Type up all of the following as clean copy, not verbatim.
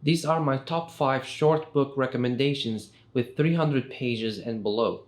These are my top 5 short book recommendations with 300 pages and below.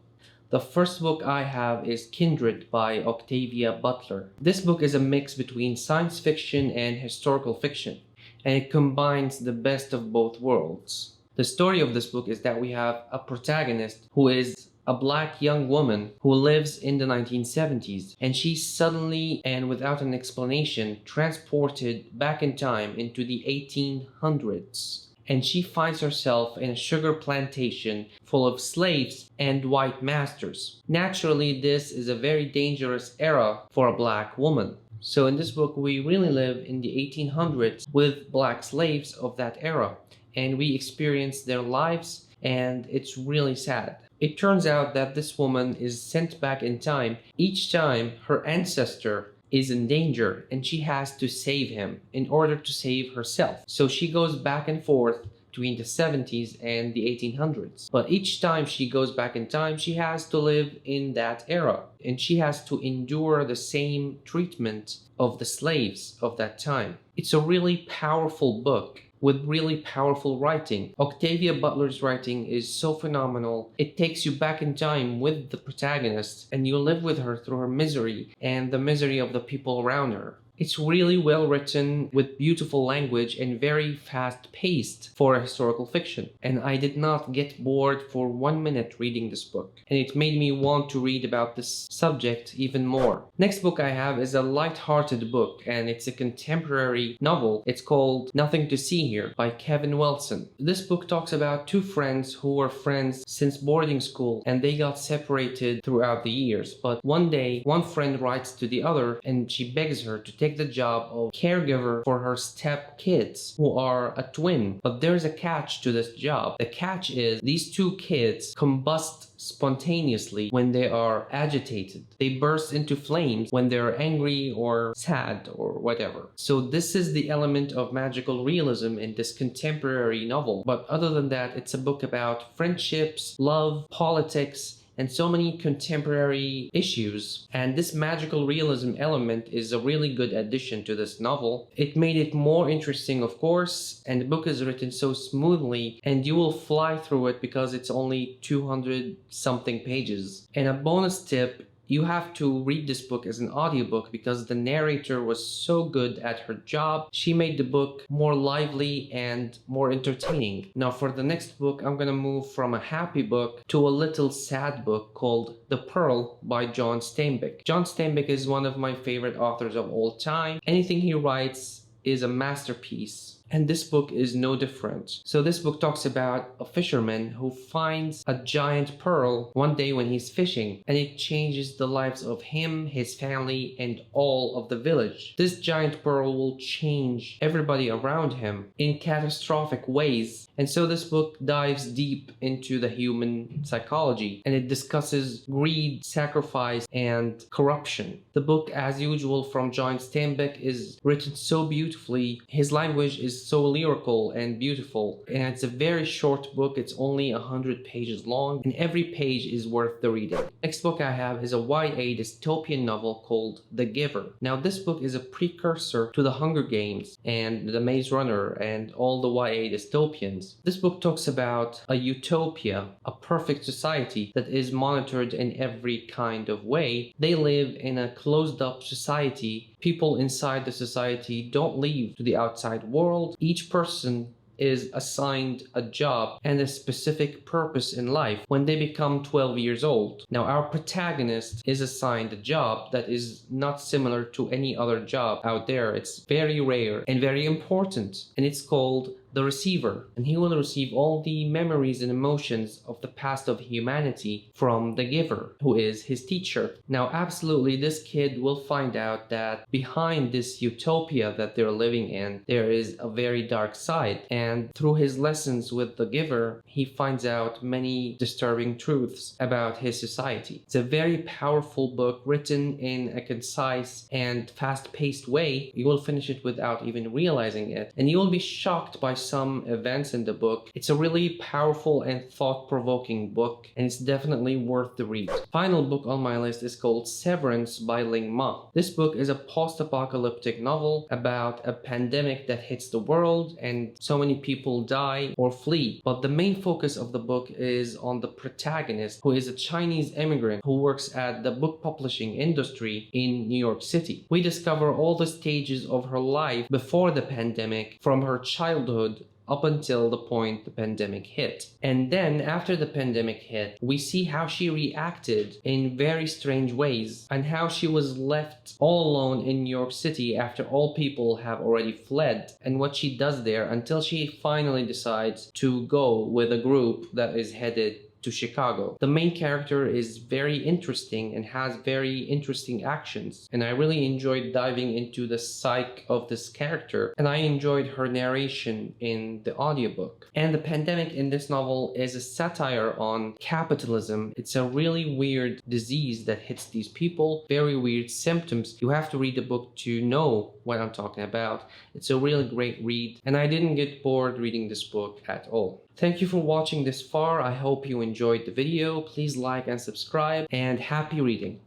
The first book I have is Kindred by Octavia Butler. This book is a mix between science fiction and historical fiction, and it combines the best of both worlds. The story of this book is that we have a protagonist who is a black young woman who lives in the 1970s, and she's suddenly and without an explanation transported back in time into the 1800s. And she finds herself in a sugar plantation full of slaves and white masters. Naturally, this is a very dangerous era for a black woman. So in this book, we really live in the 1800s with black slaves of that era, and we experience their lives, and it's really sad. It turns out that this woman is sent back in time each time her ancestor is in danger, and she has to save him in order to save herself. So she goes back and forth between the 70s and the 1800s. But each time she goes back in time, she has to live in that era, and she has to endure the same treatment of the slaves of that time. It's a really powerful book with really powerful writing. Octavia Butler's writing is so phenomenal. It takes you back in time with the protagonist, and you live with her through her misery and the misery of the people around her. It's really well written with beautiful language and very fast paced for a historical fiction. And I did not get bored for 1 minute reading this book. And it made me want to read about this subject even more. Next book I have is a light-hearted book, and it's a contemporary novel. It's called Nothing to See Here by Kevin Wilson. This book talks about two friends who were friends since boarding school, and they got separated throughout the years. But one day, one friend writes to the other, and she begs her to take the job of caregiver for her step kids, who are a twin. But there's a catch to this job. The catch is these two kids combust spontaneously when they are agitated. They burst into flames when they're angry or sad or whatever. So this is the element of magical realism in this contemporary novel. But other than that, it's a book about friendships, love, politics, and so many contemporary issues. And this magical realism element is a really good addition to this novel. It made it more interesting, of course, and the book is written so smoothly, and you will fly through it because it's only 200 something pages. And a bonus tip, you have to read this book as an audiobook because the narrator was so good at her job. She made the book more lively and more entertaining. Now for the next book, I'm gonna move from a happy book to a little sad book called The Pearl by John Steinbeck. John Steinbeck is one of my favorite authors of all time. Anything he writes is a masterpiece. And this book is no different. So this book talks about a fisherman who finds a giant pearl one day when he's fishing, and it changes the lives of him, his family, and all of the village. This giant pearl will change everybody around him in catastrophic ways. And so this book dives deep into the human psychology, and it discusses greed, sacrifice, and corruption. The book, as usual from John Steinbeck, is written so beautifully. His language is so lyrical and beautiful, and it's a very short book. It's only 100 pages long, and every page is worth the reading. Next book I have is a YA dystopian novel called The Giver. Now this book is a precursor to the Hunger Games and the Maze Runner and all the YA dystopians. This book talks about a utopia, a perfect society that is monitored in every kind of way. They live in a closed up society. People inside the society don't leave to the outside world. Each person is assigned a job and a specific purpose in life when they become 12 years old. Now our protagonist is assigned a job that is not similar to any other job out there. It's very rare and very important, and it's called the receiver, and he will receive all the memories and emotions of the past of humanity from the giver, who is his teacher. Now absolutely this kid will find out that behind this utopia that they're living in, there is a very dark side, and through his lessons with the giver, he finds out many disturbing truths about his society. It's a very powerful book written in a concise and fast-paced way. You will finish it without even realizing it, and you will be shocked by some events in the book. It's a really powerful and thought-provoking book, and it's definitely worth the read. Final book on my list is called Severance by Ling Ma. This book is a post-apocalyptic novel about a pandemic that hits the world and so many people die or flee. But the main focus of the book is on the protagonist, who is a Chinese immigrant who works at the book publishing industry in New York City. We discover all the stages of her life before the pandemic, from her childhood up until the point the pandemic hit. And then after the pandemic hit, we see how she reacted in very strange ways and how she was left all alone in New York City after all people have already fled, and what she does there until she finally decides to go with a group that is headed to Chicago. The main character is very interesting and has very interesting actions, and I really enjoyed diving into the psyche of this character, and I enjoyed her narration in the audiobook. And the pandemic in this novel is a satire on capitalism. It's a really weird disease that hits these people, very weird symptoms. You have to read the book to know what I'm talking about. It's a really great read, and I didn't get bored reading this book at all. Thank you for watching this far. I hope you enjoyed the video. Please like and subscribe, and happy reading.